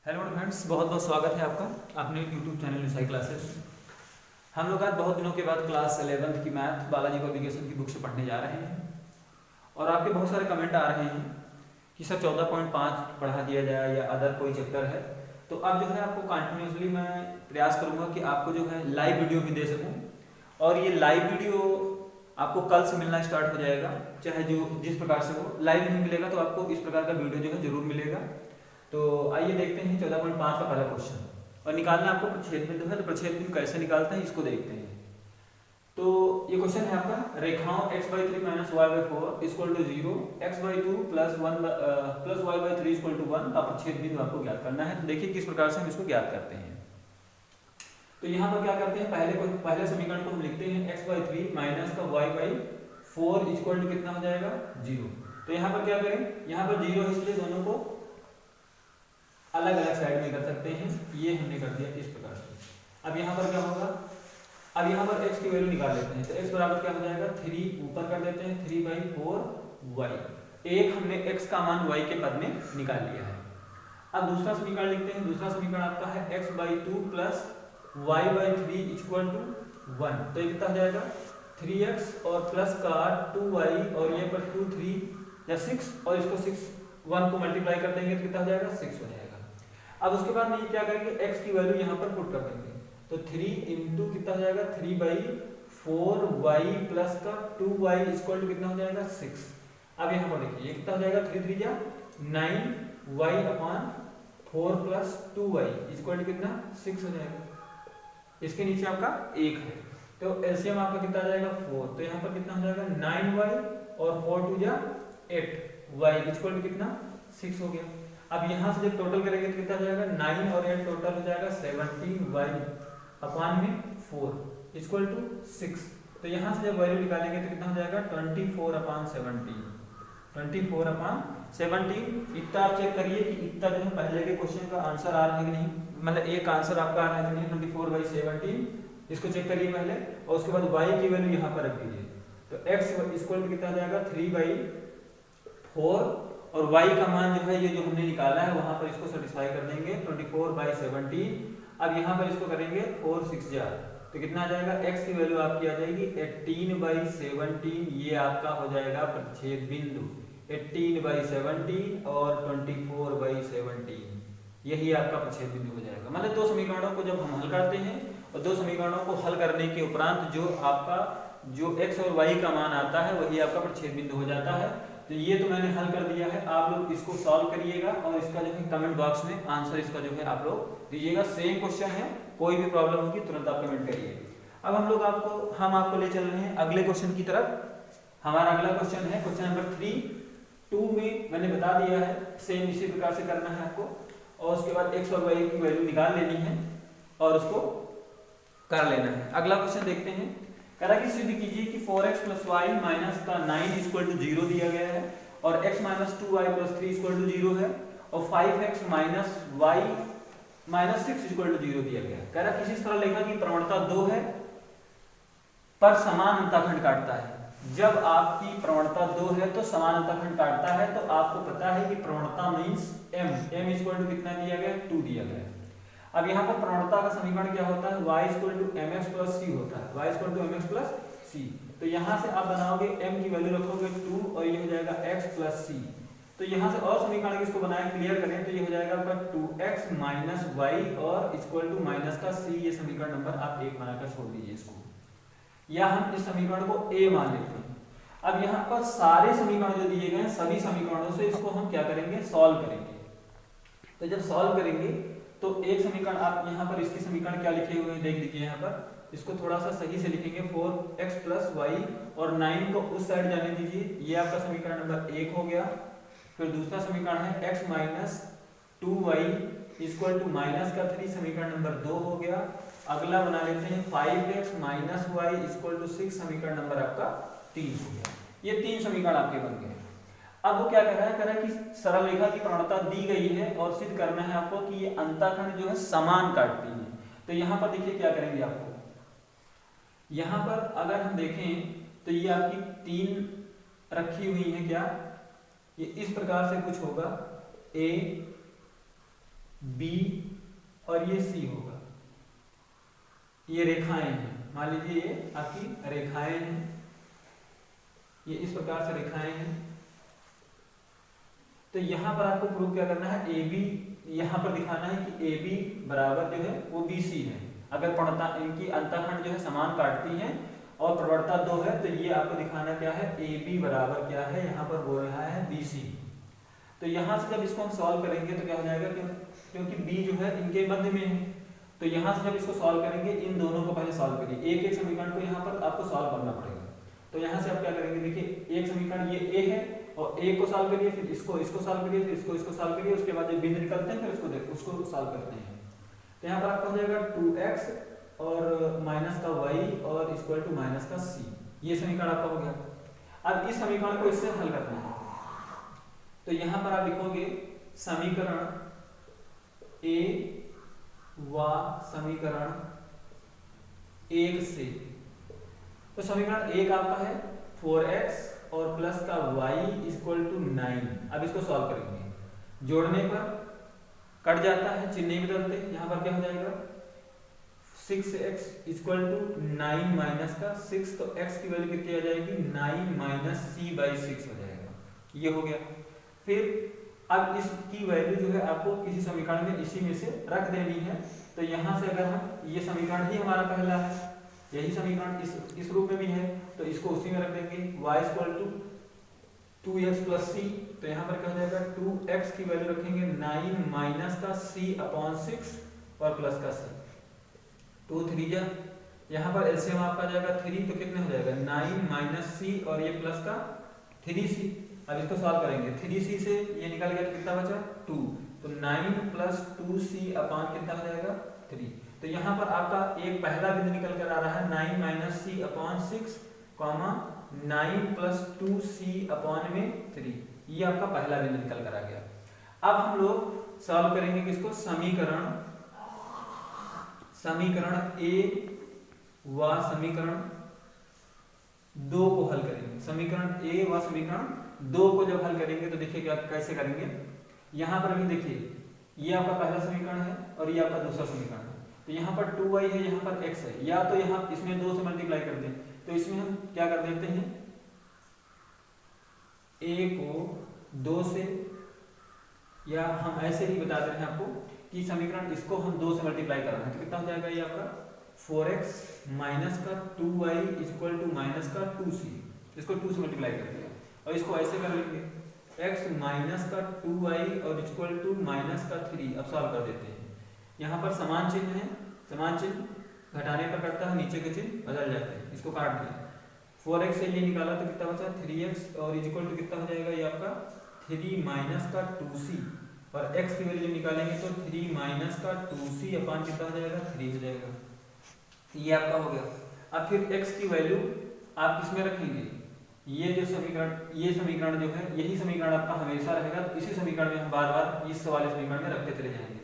Hello friends, बहुत बहुत स्वागत है आपका अपने यूट्यूब चैनल निसाई क्लासेस। हम लोग आज बहुत दिनों के बाद क्लास 11th की मैथ बालाजी पब्लिकेशन की बुक से पढ़ने जा रहे हैं और आपके बहुत सारे कमेंट आ रहे हैं कि सर 14.5 पढ़ा दिया जाए या अदर कोई चैप्टर है। तो अब जो है आपको कंटिन्यूसली मैं प्रयास करूँगा कि आपको जो है लाइव वीडियो भी दे सकूँ और ये लाइव वीडियो आपको कल से मिलना स्टार्ट हो जाएगा। चाहे जो जिस प्रकार से हो लाइव नहीं मिलेगा तो आपको इस प्रकार का वीडियो जो है जरूर मिलेगा। तो आइए देखते हैं 14.5 का पहला क्वेश्चन और निकालना आपको प्रच्छेद बिंदु है। तो प्रच्छेद बिंदु कैसे निकालते हैं इसको देखते हैं। तो ये क्वेश्चन है आपका, रेखाओं x/3 - y/4 equal to 0, x/2 plus 1 plus y/3 equal to 1 का प्रच्छेद बिंदु आपको ज्ञात करना है। तो देखिए किस प्रकार से हम इसको ज्ञात करते हैं। तो यहाँ पर क्या करते हैं, पहले समीकरण को हम लिखते हैं x/3 माइनस का y/4 इक्वल टू कितना हो जाएगा 0। तो यहाँ पर क्या करें, यहाँ पर 0 है इसलिए दोनों को अलग अलग साइड में कर सकते हैं। ये हमने कर दिया इस प्रकार से। अब यहाँ पर क्या होगा, अब यहाँ पर x की वैल्यू निकाल लेते हैं। तो x बराबर क्या हो जाएगा 3 ऊपर कर देते हैं 3/4y। एक हमने x का मान y के पद में निकाल लिया है। अब दूसरा समीकरण लिखते हैं। दूसरा समीकरण आपका है x/2 plus y/3 equal to 1। तो ये कितना हो जाएगा 3x और प्लस का 2y और ये पर 2 3 या 6 और इसको 6 1 को मल्टीप्लाई कर देंगे तो कितना हो जाएगा 6 हो जाएगा। अब उसके बाद में क्या करेंगे, x की वैल्यू यहाँ पर पुट कर देंगे। तो 3 इंटू कितना हो जाएगा 3/4y प्लस का 2y इक्वल टू कितना हो जाएगा 6। अब यहाँ पर देखिए ये कितना हो जाएगा 3 3 जा 9y/4 plus 2y equal to कितना 6 हो जाएगा। इसके नीचे आपका 1 है तो एलसीएम आपका कितना आ जाएगा 4। तो यहाँ पर कितना हो जाएगा 9y और 4 2 जा 8y इक्वल टू कितना 6 हो गया। अब यहाँ से जब टोटल करेंगे तो कितना हो जाएगा 9 और 8 टोटल हो जाएगा 17y/4 इक्वल टू 6। तो यहाँ से जब वैल्यू निकालेंगे तो कितना हो जाएगा 24/17। 24/17 इतना आप चेक करिए कि इतना जो है पहले के क्वेश्चन का आंसर आ रहा है कि नहीं, मतलब एक आंसर आपका आ रहा है कि नहीं 24/17। इसको चेक करिए पहले और उसके बाद y की वैल्यू यहाँ पर रख दीजिए। तो x इक्वल टू कितना हो जाएगा 3/4 और y का मान जो है ये जो हमने निकाला है वहां पर इसको सेटिस्फाई कर देंगे 24/17। अब यहाँ पर इसको करेंगे 4 6 जा तो कितना आ जाएगा, x की वैल्यू आपकी आ जाएगी 18/17। ये आपका हो जाएगा प्रच्छेद बिंदु 18/17 और 24/17 यही आपका प्रच्छेद बिंदु हो जाएगा। मतलब दो समीकरणों को जब हम हल करते हैं और दो समीकरणों को हल करने के उपरांत जो आपका जो x और y का मान आता है वही आपका प्रच्छेद बिंदु हो जाता है। तो ये तो मैंने हल कर दिया है, आप लोग इसको सॉल्व करिएगा और इसका जो है कमेंट बॉक्स में आंसर इसका जो है आप लोग दीजिएगा। सेम क्वेश्चन है, कोई भी प्रॉब्लम होगी तुरंत आप कमेंट करिए। अब हम आपको ले चल रहे हैं अगले क्वेश्चन की तरफ। हमारा अगला क्वेश्चन है क्वेश्चन नंबर 3 में मैंने बता दिया है सेम इसी प्रकार से करना है आपको और उसके बाद x और y की वैल्यू निकाल लेनी है और उसको कर लेना है। अगला क्वेश्चन देखते हैं। कह रहा है कि सिद्ध कीजिए कि 4x + y माइनस का 9 इक्वल टू 0 दिया गया है और x - 2y + 3 इक्वल टू 0 है और 5x - y - 6 इक्वल टू 0 दिया गया है। कह रहा किसी तरह लेखा की प्रवणता 2 है पर समान अंतःखंड काटता है। जब आपकी प्रवणता 2 है तो समान अंतःखंड काटता है तो आपको पता है कि प्रवणता मींस m इक्वल टू कितना दिया गया 2 दिया गया है। अब यहाँ पर प्रवणता का समीकरण क्या होता है, y = mx + c होता है। y = mx + c। तो यहाँ से आप बनाओगे m की वैल्यू रखोगे 2 और ये हो जाएगा x + c। तो यहाँ से और समीकरण इसको बनाएं क्लियर करें तो ये हो जाएगा आपका 2x - y और इक्वल टू माइनस का c। ये समीकरण नंबर आप 1 बनाकर छोड़ दीजिए इसको, या हम इस समीकरण को a मान लेते हैं। अब यहाँ पर सारे समीकरण जो दिए गए हैं सभी समीकरणों से इसको हम क्या करेंगे सॉल्व करेंगे। तो जब सॉल्व करेंगे तो एक समीकरण आप यहाँ पर इसकी समीकरण क्या लिखे हुए हैं देख लीजिए। यहाँ पर इसको थोड़ा सा सही से लिखेंगे 4x + y और 9 को उस साइड जाने दीजिए। ये आपका समीकरण नंबर 1 हो गया। फिर दूसरा समीकरण है x - 2y equal to minus का 3, समीकरण नंबर 2 हो गया। अगला बना लेते हैं 5x - y इक्वल टू 6, समीकरण नंबर आपका 3 हो गया। ये 3 समीकरण आपके बन गए। अब वो क्या कह रहा है कि सरल रेखा की प्रवणता दी गई है और सिद्ध करना है आपको कि ये अंतःखंड जो है समान काटती है। तो यहाँ पर देखिए क्या करेंगे आपको, यहाँ पर अगर हम देखें तो ये आपकी 3 रखी हुई है। क्या ये इस प्रकार से कुछ होगा a B और ये C होगा। ये रेखाएं हैं, मान लीजिए ये आपकी रेखाएं हैं, ये इस प्रकार से रेखाएं हैं। तो यहाँ पर आपको प्रूव क्या करना है, AB यहाँ पर दिखाना है कि AB बराबर जो है वो BC है। अगर प्रवणता इनकी अंतःखंड जो है समान काटती हैं और प्रवणता 2 है तो ये आपको दिखाना क्या है, AB बराबर क्या है, यहाँ पर बोल रहा है BC। तो यहाँ से जब इसको हम सॉल्व करेंगे तो क्या हो जाएगा, क्योंकि B जो है इनके मध्य में है, तो यहाँ से जब इसको सॉल्व करेंगे इन दोनों को पहले सॉल्व करिए, एक एक समीकरण को यहाँ पर आपको सॉल्व करना पड़ेगा। तो यहाँ से आप क्या करेंगे, देखिए एक समीकरण ये A है और एक को सॉल्व करिए, फिर इसको सॉल्व करिए, फिर इसको सॉल्व करिए, उसके बाद जब बिंदु निकलते हैं फिर उसको सॉल्व करते हैं। तो यहाँ पर आपका हो जाएगा 2x और माइनस का y और इक्वल टू माइनस का c, ये समीकरण आपका हो गया। अब इस समीकरण को इससे हल करना है, तो यहाँ पर आप लिखोगे समीकरण A व समीकरण 1 से। तो समीकरण 1 आपका है 4x और प्लस का y इक्वल टू 9। अब इसको सॉल्व करेंगे, जोड़ने पर कट जाता है, चिन्ह नहीं बदलते, यहाँ पर क्या हो जाएगा 6x इक्वल टू 9 माइनस का 6, तो x की वैल्यू कितनी आ जाएगी 9 माइनस c/6 हो जाएगा, ये हो गया। फिर अब इसकी वैल्यू जो है आपको किसी समीकरण में इसी में से रख देनी है। तो यहाँ से अगर हम, ये समीकरण ही हमारा पहला है, यही समीकरण इस रूप में भी है, तो इसको उसी में रख देंगे y equal to 2x plus c। तो यहाँ पर क्या हो जाएगा 2x की वैल्यू रखेंगे 9 माइनस का c/6 और प्लस का c, 2 3 जा, यहाँ पर एलसीएम आपका जाएगा 3, तो कितने हो जाएगा 9 माइनस c और ये प्लस का 3c। अब इसको सॉल्व करेंगे, 3c से ये निकल गया तो कितना बचा 2, तो 9 प्लस 2c अपान कितना हो जाएगा 3। तो यहाँ पर आपका एक पहला बिंदु निकल कर आ रहा है 9 minus c upon 6 comma 9 plus 2c upon में 3, ये आपका पहला बिंदु निकल कर आ गया। अब हम लोग सॉल्व करेंगे किसको, समीकरण A व समीकरण 2 को हल करेंगे। समीकरण A व समीकरण 2 को जब हल करेंगे तो देखिए क्या कैसे करेंगे। यहाँ पर अभी देखिए ये आपका पहला समीकरण है और ये आपका दूसरा समीकरण है, तो यहाँ पर 2y है, यहाँ पर x है, या तो यहाँ इसमें 2 से मल्टीप्लाई कर दें, तो इसमें हम क्या कर देते हैं a को 2 से, या हम ऐसे ही बता रहे हैं आपको कि समीकरण इसको हम 2 से मल्टीप्लाई कर रहे हैं, तो कितना हो जाएगा ये आपका 4x माइनस का 2y इक्वल टू माइनस का 2c, इसको 2 से मल्टीप्लाई कर दिया, और इसको ऐसे कर लेंगे x माइनस का 2y और इक्वल टू माइनस का 3। अब सॉल्व कर देते हैं, यहाँ पर समान चिन्ह है, समान चिन्ह घटाने पर कटता है, नीचे के चिन्ह बदल जाते हैं, इसको काट दिया, 4x से ये निकाला तो कितना बचा 3x और इक्वल टू कितना हो जाएगा ये आपका 3 माइनस का 2c, और x की वैल्यू निकालेंगे तो 3 माइनस का 2c अपान कितना हो जाएगा 3 हो जाएगा, ये आपका हो गया। अब फिर x की वैल्यू आप किसमें रखेंगे, ये जो समीकरण, ये समीकरण जो है यही समीकरण आपका हमेशा रहेगा, तो इसी समीकरण में हम बार बार इस वाले समीकरण में रखते चले जाएंगे।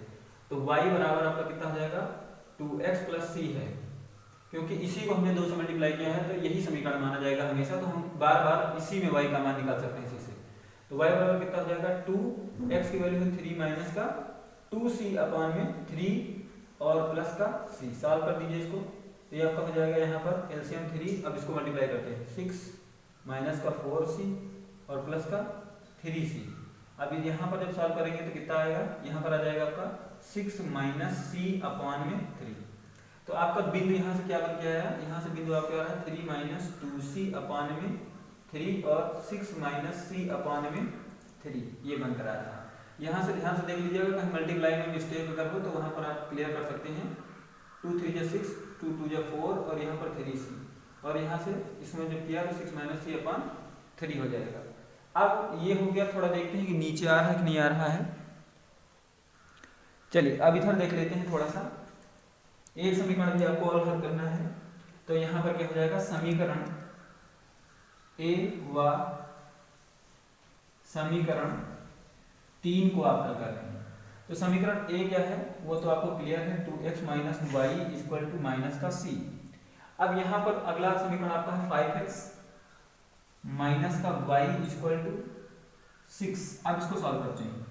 तो y बराबर आपका कितना हो जाएगा 2x प्लस c है, क्योंकि इसी को हमने 2 से मल्टीप्लाई किया है तो यही समीकरण माना जाएगा हमेशा, तो हम बार बार इसी में y का मान निकाल सकते हैं इसी से। तो y बराबर कितना हो जाएगा 2x की वैल्यू है 3 माइनस का 2c अपान में 3 और प्लस का c, सॉल्व कर दीजिए इसको, तो ये आपका हो जाएगा यहाँ पर एलसीएम 3। अब इसको मल्टीप्लाई करते हैं 6 माइनस का 4c और प्लस का 3c। अब यहाँ पर जब सॉल्व करेंगे तो कितना आएगा, यहाँ पर आ जाएगा आपका 6 माइनस c अपान में 3। तो आपका बिंदु यहाँ से क्या बन के आया, यहाँ से बिंदु आपका आ रहा है 3 माइनस 2c अपान में 3 और 6 माइनस c अपान में 3, ये बनकर आ रहा है। यहाँ से ध्यान से देख लीजिएगा, कहीं मल्टीप्लाई में मिस्टेक अगर हो तो वहाँ पर आप क्लियर कर सकते हैं। 2 3 जा 6, 2 2 जा 4 और यहाँ पर 3c, और यहाँ से इसमें जब किया तो 6 माइनस c अपान 3 हो जाएगा। अब ये हो गया, थोड़ा देखते हैं कि नीचे आ रहा है कि नहीं आ रहा है। चलिए अब इधर देख लेते हैं थोड़ा सा, एक समीकरण भी आपको और हल करना है। तो यहाँ पर क्या हो जाएगा, समीकरण A व समीकरण 3 को आप हल कर रहे हैं। तो समीकरण A क्या है वो तो आपको क्लियर है, 2x minus y equal to minus का c। अब यहाँ पर अगला समीकरण आपका है 5x माइनस का y इक्वल टू 6। अब इसको सॉल्व करते हैं,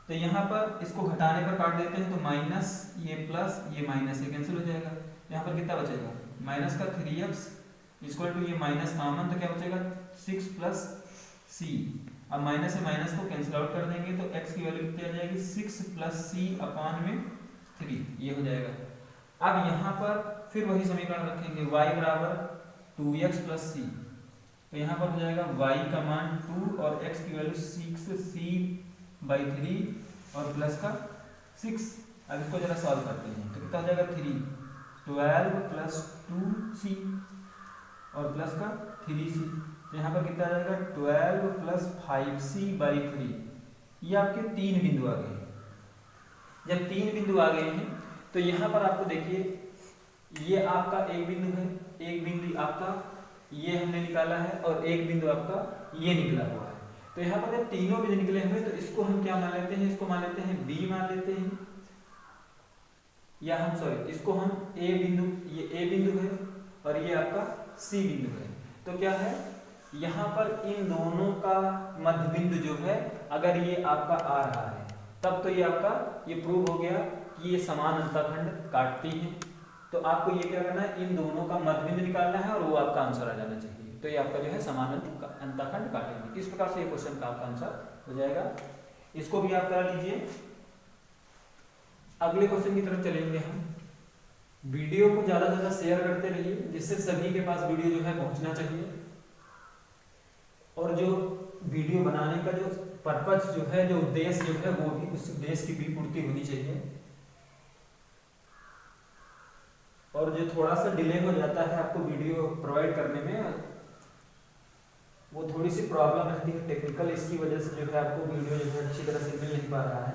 तो यहाँ पर इसको घटाने पर काट देते हैं तो माइनस ये प्लस ये माइनस ये कैंसिल हो जाएगा। यहाँ पर कितना बचेगा, माइनस का 3x इक्वल टू ये माइनस कॉमन तो क्या बचेगा 6 प्लस c। अब माइनस से माइनस को कैंसिल आउट कर देंगे तो x की वैल्यू कितनी आ जाएगी 6 प्लस c अपॉन में 3, ये हो जाएगा। अब यहाँ पर फिर वही समीकरण रखेंगे y बराबर 2x प्लस c, तो यहाँ पर हो जाएगा y का मान 2 और x की वैल्यू 6c/3 और प्लस का 6। अब इसको जरा सॉल्व करते हैं तो कितना हो जाएगा 12 प्लस 2c और प्लस का 3c। तो यहाँ पर कितना आ जाएगा 12 प्लस 5c/3। ये आपके 3 बिंदु आ गए हैं। जब 3 बिंदु आ गए हैं तो यहाँ पर आपको देखिए ये आपका एक बिंदु है, एक बिंदु आपका ये हमने निकाला है और एक बिंदु आपका ये निकला हुआ है। तो यहाँ पर जब तीनों बिंदु निकले हुए तो इसको हम क्या मान लेते हैं, इसको मान लेते हैं B मान लेते हैं, या हम सॉरी इसको हम A बिंदु, ये A बिंदु है और ये आपका C बिंदु है। तो क्या है यहाँ पर इन दोनों का मध्य बिंदु जो है अगर ये आपका आ रहा है तब तो ये आपका ये प्रूव हो गया कि ये समान अंतःखंड काटती हैं। तो आपको ये क्या करना है, इन दोनों का मध्य बिंदु निकालना है और वो आपका आंसर आ जाना चाहिए। तो ये आपका जो है समान अंतःखंड काटेंगे। इस प्रकार से ये क्वेश्चन का आपका आंसर हो जाएगा। इसको भी आप करा लीजिए। अगले क्वेश्चन की तरफ चलेंगे हम। वीडियो को ज्यादा से ज्यादा शेयर करते रहिए जिससे सभी के पास वीडियो जो है पहुंचना चाहिए, और जो वीडियो बनाने का जो पर्पज जो है, जो उद्देश्य जो है वो भी उस उद्देश्य की भी पूर्ति होनी चाहिए। और जो थोड़ा सा डिले हो जाता है आपको वीडियो प्रोवाइड करने में, वो थोड़ी सी प्रॉब्लम रहती है टेक्निकल, इसकी वजह से जो है आपको वीडियो जो है अच्छी तरह से मिल नहीं पा रहा है।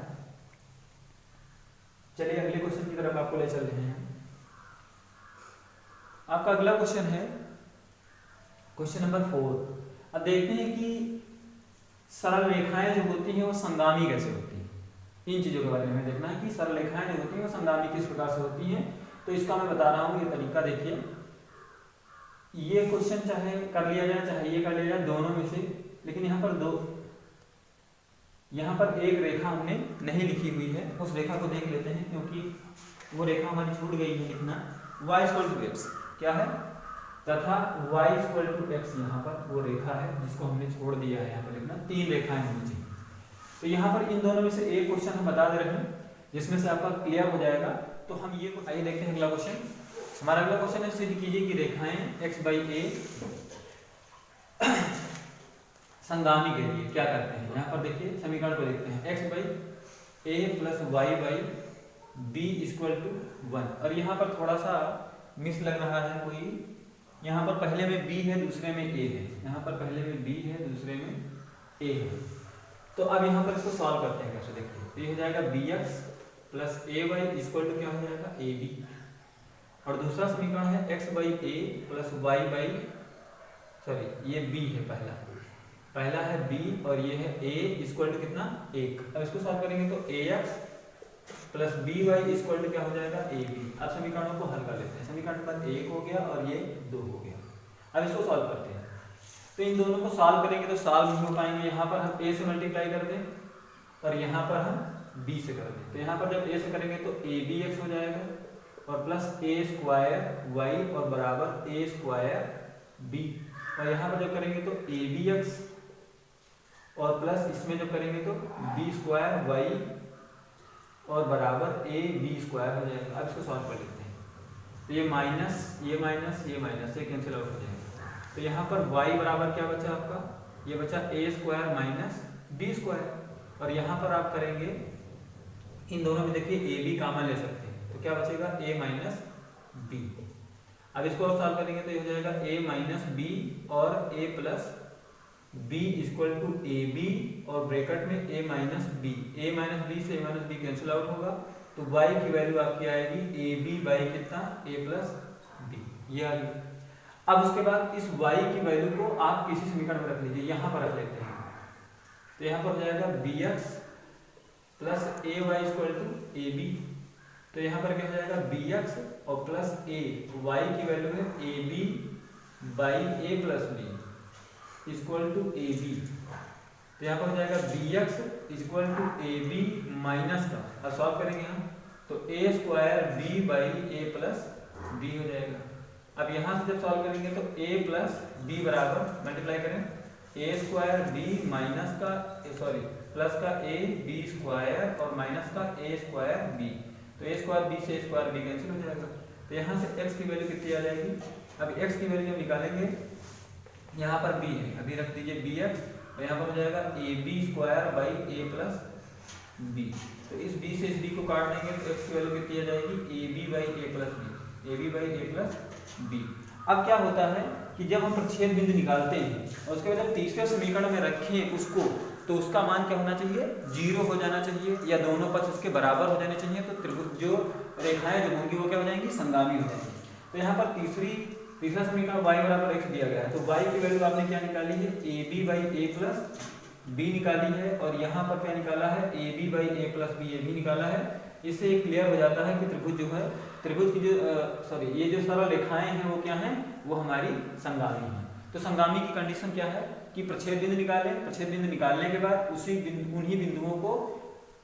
चलिए अगले क्वेश्चन की तरफ आपको ले चल रहे हैं। आपका अगला क्वेश्चन है क्वेश्चन नंबर 4। अब देखते हैं कि सरल रेखाएं जो होती हैं वो संगामी कैसे होती हैं। इन चीजों के बारे में देखना है कि सरल रेखाएं जो होती हैं वो संगामी किस प्रकार से होती हैं। तो इसका मैं बता रहा हूँ, ये तरीका देखिए। ये क्वेश्चन चाहे कर लिया जाए चाहे ये कर लिया जाए, दोनों में से, लेकिन यहाँ पर एक रेखा हमने नहीं लिखी हुई है, उस रेखा को देख लेते हैं क्योंकि वो रेखा हमारी छूट गई है लिखना। y = x क्या है, तथा y = x यहाँ पर वो रेखा है जिसको हमने छोड़ दिया है। यहाँ पर लिखना 3 रेखाएं होनी चाहिए। तो यहाँ पर इन दोनों में से एक क्वेश्चन हम बता दे रहे हैं जिसमें से आपका क्लियर हो जाएगा। तो हम ये आइए देखते हैं अगला क्वेश्चन। हमारा अगला क्वेश्चन है, सिद्ध कीजिए कि रेखाएं x/a संगामी के लिए क्या करते हैं। यहाँ पर देखिए समीकरण को देखते हैं, x/a + y/b = 1। और यहाँ पर थोड़ा सा मिस लग रहा है कोई, यहाँ पर पहले में b है दूसरे में a है, यहाँ पर पहले में b है दूसरे में a है। तो अब यहाँ पर इसको सॉल्व करते हैं कैसे, देखिए। तो ये हो जाएगा bx + ay = क्या हो जाएगा ab। और दूसरा समीकरण है x/a + y/, सॉरी ये b है, पहला है b और ये है a = कितना 1। अब इसको सॉल्व करेंगे तो ax + by = क्या हो जाएगा ab। अब समीकरणों को हल कर लेते हैं। समीकरण नंबर 1 हो गया और ये 2 हो गया। अब इसको सॉल्व करते हैं। तो इन दोनों को सॉल्व करेंगे तो सॉल्व नहीं हो पाएंगे। यहाँ पर हम a से मल्टीप्लाई कर दें और यहाँ पर हम b से कर दें। तो यहाँ पर जब a से करेंगे तो abx हो जाएगा और प्लस a² y और बराबर a² b। और यहाँ पर जब करेंगे तो abx और प्लस इसमें जब करेंगे तो b² y और बराबर ab² हो जाएगा। अब इसको सॉल्व कर लेते हैं। तो ये माइनस ये माइनस ये माइनस, ये कैंसिल आउट हो जाएगा। तो यहाँ पर y बराबर क्या बचा आपका, ये बचा a² - b²। और यहाँ पर आप करेंगे इन दोनों में देखिए ab कॉमन ले सकते हैं, तो क्या बचेगा a - b। अब इसको और सॉल्व करेंगे तो ये हो जाएगा a - b और a + b = ab और ब्रैकेट में a - b। a - b से a - b कैंसिल आउट होगा तो y की वैल्यू आपकी आएगी ab/ कितना a + b, ये आ गई। अब उसके बाद इस y की वैल्यू को आप किसी समीकरण में रख लीजिए, यहाँ पर रख लेते हैं। तो यहाँ पर हो जाएगा bx + ay = ab। तो यहाँ पर क्या हो जाएगा bx और प्लस a, y की वैल्यू है ab/a + b = ab। तो यहाँ पर हो जाएगा B X equal to A B minus का, अब सॉल्व करेंगे हम तो A square B by A plus B हो जाएगा। अब यहाँ से जब सॉल्व करेंगे तो ए प्लस बी बराबर मल्टीप्लाई करें ए स्क्वायर बी माइनस का सॉरी प्लस का ए बी स्क्वायर और माइनस का ए स्क्वायर बी, तो ए स्क्वायर बी से स्क्वायर बी कैंसिल हो जाएगा। तो यहाँ से x की वैल्यू कितनी आ जाएगी, अब x की वैल्यू निकालेंगे, यहाँ पर b है अभी रख दीजिए बी एक्स, और यहाँ पर हो जाएगा A B square by A plus B, तो इस b से इस b को काट देंगे तो x की वैल्यू कितनी आ जाएगी A B by A plus B, A B by A plus B. अब क्या होता है कि जब हम प्रतिच्छेद बिंदु निकालते हैं और उसके बाद जब तीसरे समीकरण में रखें उसको, तो उसका मान क्या होना चाहिए, 0 हो जाना चाहिए या दोनों पक्ष उसके बराबर हो जाने चाहिए, तो त्रिभुज जो रेखाएं जो होंगी वो क्या हो जाएंगी, संगामी हो जाएंगी। तो यहाँ पर तीसरा समीकरण y बराबर x दिया गया है, तो y की वैल्यू आपने क्या निकाली है, A B by A plus B निकाली है, और यहाँ पर क्या निकाला है, A B by A plus B A B निकाला है। इससे ये क्लियर हो जाता है कि त्रिभुज जो है, त्रिभुज की जो ये जो सरल रेखाएं हैं वो क्या हैं, वो हमारी संगामी हैं। तो संगामी की कंडीशन क्या है कि प्रच्छेद बिंदु निकालें, प्रच्छेद बिंदु निकालने के बाद उन्हीं बिंदुओं को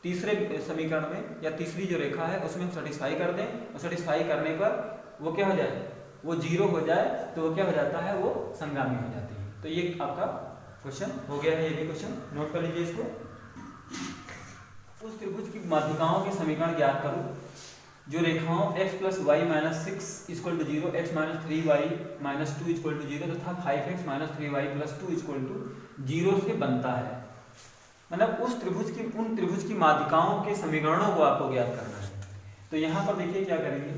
तीसरे समीकरण में या तीसरी जो रेखा है उसमें सेटिस्फाई कर दें, और सेटिस्फाई करने पर वो क्या हो जाए, वो 0 हो जाए, तो वो क्या हो जाता है, वो संगामी हो जाती है। तो ये आपका क्वेश्चन हो गया है, ये भी क्वेश्चन नोट कर लीजिए इसको। उस त्रिभुज की माध्यिकाओं के समीकरण ज्ञात करो जो रेखाओं x plus Y minus 6 equal to 0, x minus 3y minus 2 equal to 0 तथा 5x minus 3y plus 2 equal to 0 से बनता है। मतलब उन त्रिभुज की माध्यिकाओं के समीकरणों को आपको ज्ञात करना है। तो यहाँ पर देखिए क्या करेंगे,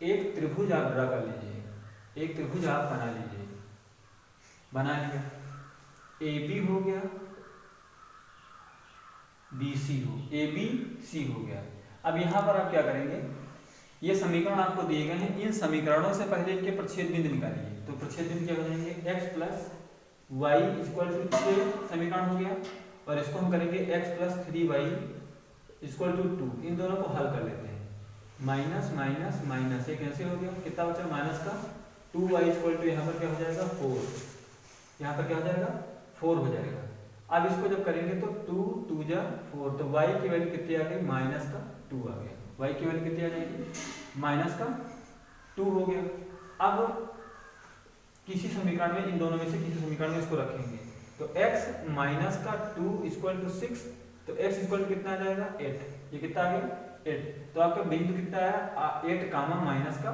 एक त्रिभुज आप ड्रा कर लीजिए, एक त्रिभुज आप बना लीजिए, बना लिया, ए बी हो गया, बी सी हो, ए बी सी हो गया। अब यहाँ पर आप क्या करेंगे, ये समीकरण आपको दिए गए हैं, इन समीकरणों से पहले इनके प्रतिच्छेद बिंदु निकालिए। तो प्रतिच्छेद बिंदु क्या हो जाएंगे, x plus Y equal to 6 समीकरण हो गया, और इसको हम करेंगे x plus 3y equal to 2, इन दोनों को हल कर लेते हैं, माइनस माइनस माइनस ये कैंसिल हो गया, कितना बचा माइनस का 2y इक्वल टू यहाँ पर क्या हो जाएगा 4, यहाँ पर क्या हो जाएगा 4 हो जाएगा। अब इसको जब करेंगे तो 2 2 जा 4, तो y की वैल्यू कितनी आ गई, माइनस का 2 आ गया, y की वैल्यू कितनी आ जाएगी, माइनस का 2 हो गया। अब किसी समीकरण में, इन दोनों में से किसी समीकरण में इसको रखेंगे, तो x माइनस का 2 इक्वल टू 6, तो x इक्वल टू कितना आ जाएगा 8, ये कितना आ गया 8, तो आपका बिंदु कितना आया 8 कामा माइनस का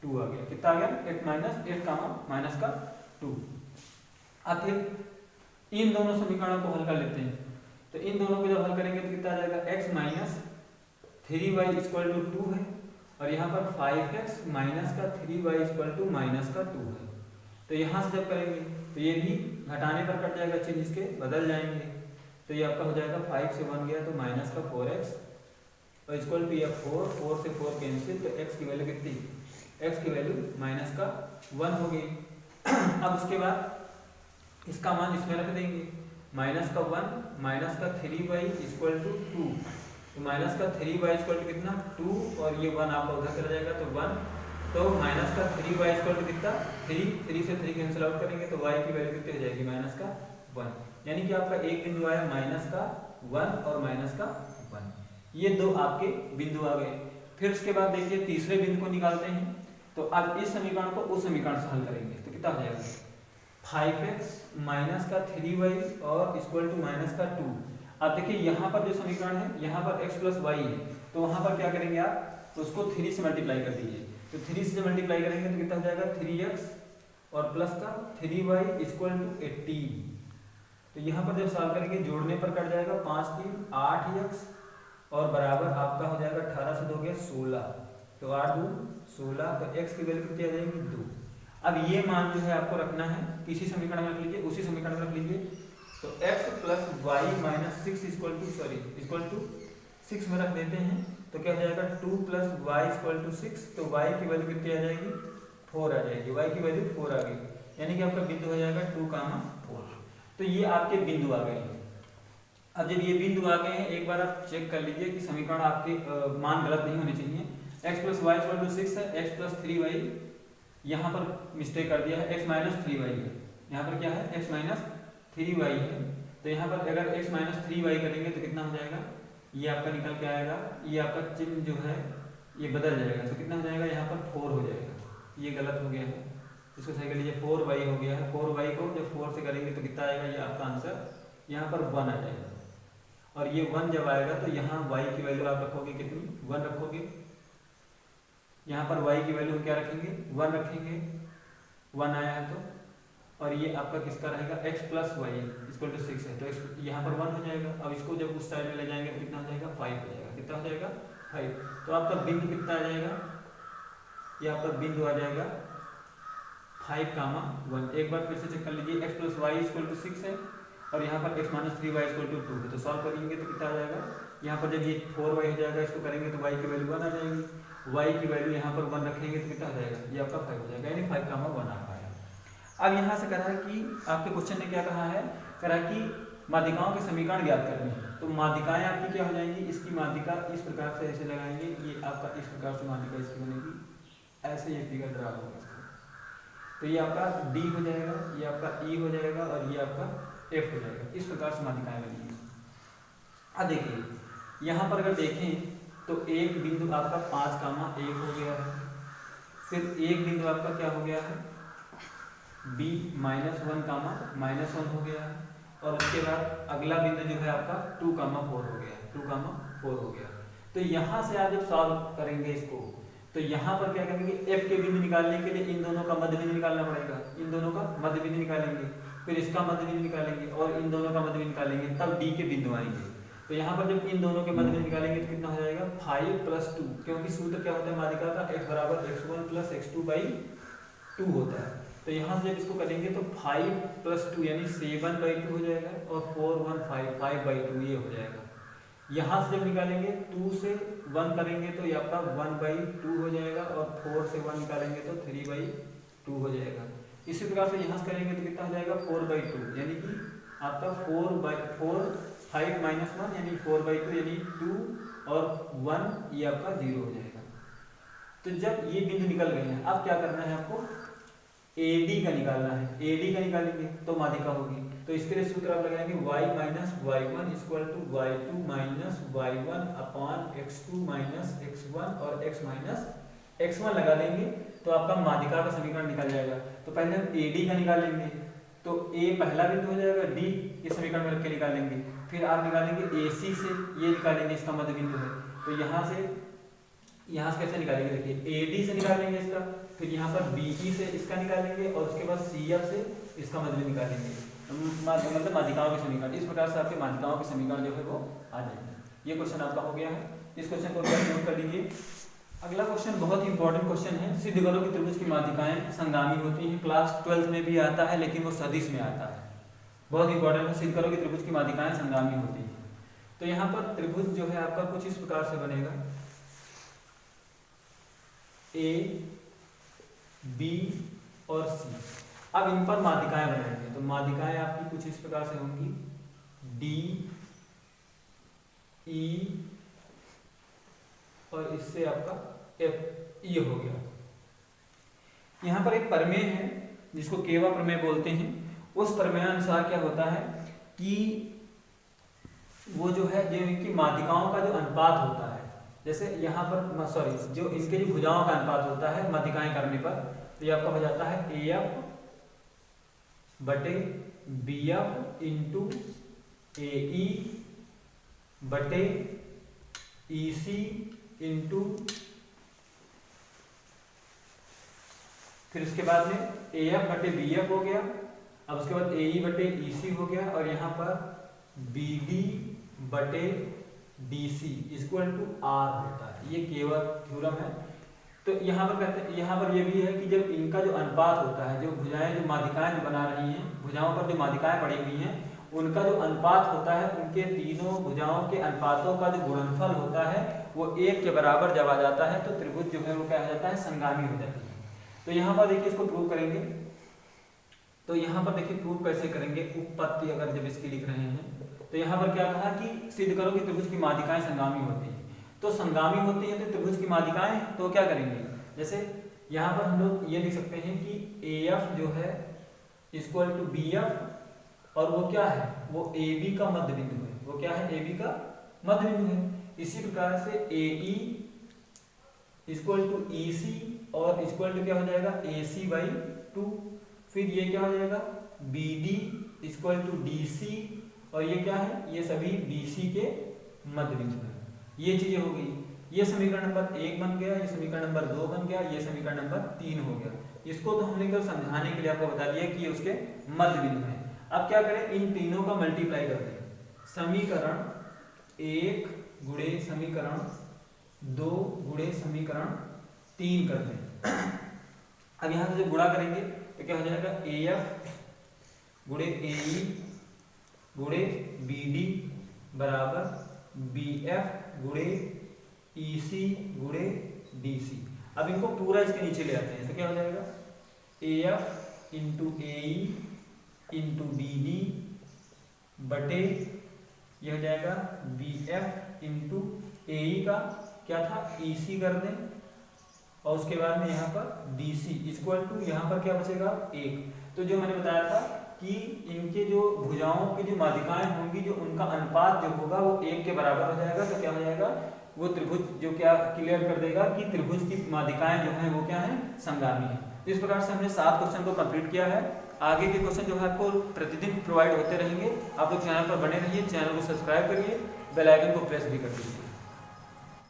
2 आ गया, कितना आ गया 8 माइनस 8 कामा माइनस का 2। अब फिर इन दोनों समीकरणों को हल कर लेते हैं, तो इन दोनों को जब हल करेंगे तो कितना आ जाएगा, x minus 3y equal to 2 है, और यहाँ पर 5x माइनस का 3y इक्वल टू माइनस का 2 है। तो यहाँ से जब करेंगे तो ये भी घटाने पर कट जाएगा, चिन्ह इसके बदल जाएंगे, तो ये आपका हो जाएगा 5 से 1 गया तो माइनस का 4x और इक्वल टू ये 4 से 4 कैंसिल, तो x की वैल्यू कितनी, x की वैल्यू माइनस का 1 हो गई। अब उसके बाद इसका मान इसमें रख देंगे, माइनस का 1 माइनस का 3y इक्वल टू 2, तो माइनस का 3y इक्वल टू कितना 2, और ये 1 आपका उधर चला जाएगा तो 1, तो माइनस का 3y इक्वल टू कितना 3 से 3 कैंसिल आउट करेंगे तो y की वैल्यू कितनी हो जाएगी, माइनस का 1। यानी कि आपका एक बिंदु आया माइनस का 1 और माइनस का 1, ये दो आपके बिंदु आ गए। फिर उसके बाद देखिए तीसरे बिंदु को निकालते हैं, तो अब इस समीकरण को उस समीकरण से हल करेंगे, तो कितना हो जाएगा 5x माइनस का 3y और इक्वल टू माइनस का 2। अब देखिए यहाँ पर जो समीकरण है, यहाँ पर x प्लस वाई है, तो वहाँ पर क्या करेंगे आप, तो उसको 3 से मल्टीप्लाई कर दीजिए, तो 3 से मल्टीप्लाई करेंगे तो कितना हो जाएगा 3x और प्लस का 3y इक्वल टू 18। तो यहाँ पर जब सॉल्व करेंगे जोड़ने पर कट जाएगा 5 3 8x और बराबर आपका हो जाएगा 18 से 2 गया 16, तो 8 2 16, तो x की वैल्यू कितनी आ जाएगी 2। अब ये मान जो है आपको रखना है किसी समीकरण में रख लीजिए, उसी समीकरण में रख लीजिए, तो x plus Y minus 6 equal to 6 में रख देते हैं, तो क्या हो जाएगा 2 प्लस वाई इक्वल टू 6, तो y की वैल्यू कितनी आ जाएगी 4 आ जाएगी, y की वैल्यू 4 आ गई, यानी कि आपका बिंदु हो जाएगा 2, 4। तो ये आपके बिंदु आ गए हैं। अब जब ये बिंदु आ गए हैं, एक बार आप चेक कर लीजिए कि समीकरण आपके मान गलत नहीं होने चाहिए। x plus Y equal to 6 है, x प्लस 3y यहाँ पर मिस्टेक कर दिया है, x माइनस 3y है, यहाँ पर क्या है x माइनस 3y है, तो यहाँ पर अगर x माइनस 3y करेंगे तो कितना हो जाएगा, ये आपका निकल के आएगा, ये आपका चिन्ह जो है ये बदल जाएगा, तो कितना हो जाएगा, यहाँ पर 4 हो जाएगा, ये गलत हो गया है, इसको सही कर लीजिए, 4y हो गया है। 4y को जब 4 से करेंगे तो कितना आएगा, ये आपका आंसर यहाँ पर 1 आ जाएगा, और ये 1 जब आएगा तो यहाँ y की वैल्यू आप रखोगे कितनी, 1 रखोगे, यहाँ पर y की वैल्यू क्या रखेंगे, 1 रखेंगे, 1 आया है तो, और ये आपका किसका रहेगा, x plus Y equal to 6 है, तो x यहाँ पर 1 हो जाएगा। अब इसको जब उस साइड में ले जाएंगे तो कितना हो जाएगा, 5 हो जाएगा, कितना हो जाएगा, 5। तो आपका बिंदु कितना आ जाएगा, ये आपका बिंदु आ जाएगा 5, 1। एक बार फिर से चेक कर लीजिए, x plus Y equal to 6 है, और यहाँ पर x minus 3y equal to 2 है, तो सॉल्व करेंगे तो कितना आ जाएगा, यहाँ पर जब ये 4y हो जाएगा, इसको करेंगे तो y की वैल्यू 1 आ जाएगी, y की वैल्यू यहाँ पर 1 रखेंगे तो कितना हो जाएगा, ये आपका 5 हो जाएगा, यानी 5, 1 आ पाया। अब यहाँ से कहा है कि आपके क्वेश्चन ने क्या कहा है, कहा कि माध्यिकाओं के समीकरण ज्ञात करने हैं, तो माध्यिकाएं आपकी क्या हो जाएंगी, इसकी माध्यिका इस प्रकार से ऐसे लगाएंगे, ये आपका इस प्रकार से माध्यिका इसकी बनेगी, ऐसे ये फिगर ड्रा होगा, तो ये आपका D हो जाएगा, ये आपका E हो जाएगा, और ये आपका F हो जाएगा, इस प्रकार से माध्यिकाएं बनेंगी। अब देखिए यहाँ पर अगर देखें तो एक बिंदु आपका 5, 1 हो गया है, फिर एक बिंदु आपका क्या हो गया है, B -1, -1 हो गया है, और उसके बाद अगला बिंदु जो है आपका 2, 4 हो गया है, 2, 4 हो गया। तो यहाँ से आप जब सॉल्व करेंगे इसको, तो यहाँ पर क्या करेंगे, F के बिंदु निकालने के लिए इन दोनों का मध्य बिंदु निकालना पड़ेगा, इन दोनों का मध्य बिंदु निकालेंगे, फिर इसका मध्य बिंदु निकालेंगे, और इन दोनों का मध्य बिंदु निकालेंगे, तब D के बिंदु आएंगे। तो यहाँ पर जब इन दोनों के मध्य बिंदु निकालेंगे तो कितना हो जाएगा, 5 + 2, क्योंकि सूत्र क्या होता है माध्यिका का, x बराबर x1 + x2/2 होता है। तो यहाँ से जब इसको करेंगे तो 5 + 2 यानी 7/2 हो जाएगा, और 4, 1, 5, 5/2 ये हो जाएगा। यहाँ से जब निकालेंगे 2 से 1 करेंगे तो ये आपका 1/2 हो जाएगा, और 4 से 1 निकालेंगे तो 3/2 हो जाएगा। इसी प्रकार से यहाँ से करेंगे तो कितना हो जाएगा, 4/2, यानी कि आपका 4/4 5 - 1 यानी 4/2 यानी 2 और 1 ये आपका 0 हो जाएगा। तो जब ये बिंदु निकल गए हैं, अब क्या करना है आपको, AD का निकालना है, AD का निकालेंगे तो माध्यिका होगी, तो इसके लिए सूत्र आप लगाएंगे y - y1 = y2 - y1 upon x2 - x1 और x - x1 लगा देंगे तो आपका माध्यिका का समीकरण निकल जाएगा। तो पहले हम AD का निकालेंगे, तो A पहला बिंदु हो जाएगा, D ये समीकरण में रख के निकालेंगे, फिर आप निकालेंगे AC से, ये निकालेंगे इसका मध्य बिंदु है, तो यहाँ से कैसे निकालेंगे, देखिए AD से निकालेंगे इसका, फिर यहाँ पर BE से इसका निकालेंगे, और उसके बाद CF से इसका मध्य बिंदु निकालेंगे, मतलब माध्यिकाओं के समीकरण। इस प्रकार से आपके माध्यिकाओं के समीकरण जो है वो आ जाएंगे। ये क्वेश्चन आपका हो गया है, इस क्वेश्चन को नोट कर लीजिए। अगला क्वेश्चन बहुत इंपॉर्टेंट क्वेश्चन है, सिद्ध करो कि त्रिभुज की माध्यिकाएं संगामी होती हैं। क्लास 12 में भी आता है, लेकिन वो सदिश में आता है, बहुत इंपॉर्टेंट है। सिद्ध करो कि त्रिभुज की माध्यिकाएं संगामी होती हैं। तो यहाँ पर त्रिभुज जो है आपका कुछ इस प्रकार से बनेगा, A, B और C। अब इन पर माध्यिकाएं बनाएंगे, तो माध्यिकाएं आपकी कुछ इस प्रकार से होंगी, D, E और इससे आपका F, ये हो गया। यहाँ पर एक प्रमेय है जिसको केवा प्रमेय बोलते हैं। उस प्रमेय अनुसार क्या होता है कि वो जो है, जो इनकी माध्यिकाओं का जो अनुपात होता है, जैसे यहाँ पर जो इसके जो भुजाओं का अनुपात होता है माध्यिकाएं करने पर, तो ये आपका हो जाता है AF/BF × AE/EC × फिर उसके बाद में AF/BF हो गया, अब उसके बाद AE/EC हो गया, और यहाँ पर BD/DC = R होता है। ये केवा थ्योरम है। तो यहाँ पर कहते हैं, यहाँ पर ये भी है कि जब इनका जो अनुपात होता है, जो भुजाएं जो माध्यिकाएं जो बना रही हैं, भुजाओं पर जो माध्यिकाएं पड़ी हुई हैं, उनका जो अनुपात होता है, उनके तीनों भुजाओं के अनुपातों का जो गुणनफल होता है वो 1 के बराबर जब आ जाता है तो त्रिभुज जो है वो क्या हो जाता है, संगामी हो जाती है। तो यहाँ पर देखिए इसको प्रूव करेंगे, तो यहाँ पर देखिए प्रूव कैसे करेंगे, उत्पत्ति अगर जब इसकी लिख रहे हैं, तो यहाँ पर क्या कहा कि सिद्ध करो कि त्रिभुज की माध्यिकाएं संगामी होती हैं। तो संगामी होती हैं तो त्रिभुज की माध्यिकाएं, तो क्या करेंगे, जैसे यहाँ पर हम लोग ये लिख सकते हैं कि AF जो है = BF और वो क्या है, वो AB का मध्य बिंदु है। वो क्या है, AB का मध्य बिंदु है। इसी प्रकार से AE इक्वल टू EC और इक्वल टू क्या हो जाएगा, AC/2। फिर ये क्या हो जाएगा, BD इक्वल टू DC और ये क्या है, ये सभी BC के मध्य बिंदु है। ये चीजें हो गई। ये समीकरण नंबर 1 बन गया, ये समीकरण नंबर 2 बन गया, ये समीकरण नंबर 3 हो गया। इसको तो हमने कल समझाने के लिए आपको बता दिया कि ये उसके मध्य बिंदु है। अब क्या करें, इन तीनों का मल्टीप्लाई कर दें। समीकरण 1 गुणे समीकरण 2 गुणे समीकरण 3 कर दें। अब यहाँ से जब गुणा करेंगे तो क्या हो जाएगा, AF गुणे AE गुणे BD बराबर BF गुणे EC गुणे DC। अब इनको पूरा इसके नीचे ले आते हैं तो क्या हो जाएगा, AF into AE into BD बटे यह हो जाएगा BF इंटू AE का क्या था, EC कर दें और उसके बाद में यहाँ पर DC इक्वल टू यहाँ पर क्या बचेगा, 1। तो जो मैंने बताया था कि इनके जो भुजाओं की जो माध्यिकाएं होंगी, जो उनका अनुपात जो होगा वो 1 के बराबर हो जाएगा। तो क्या हो जाएगा, वो त्रिभुज जो क्या क्लियर कर देगा कि त्रिभुज की माध्यिकाएं जो हैं वो क्या है, समगामी है। तो इस प्रकार से हमने 7 क्वेश्चन को कंप्लीट किया है। आगे के क्वेश्चन जो है आपको प्रतिदिन प्रोवाइड होते रहेंगे। आप लोग चैनल पर बने रहिए, चैनल को सब्सक्राइब करिए, बेल आइकन को प्रेस भी कर दीजिए।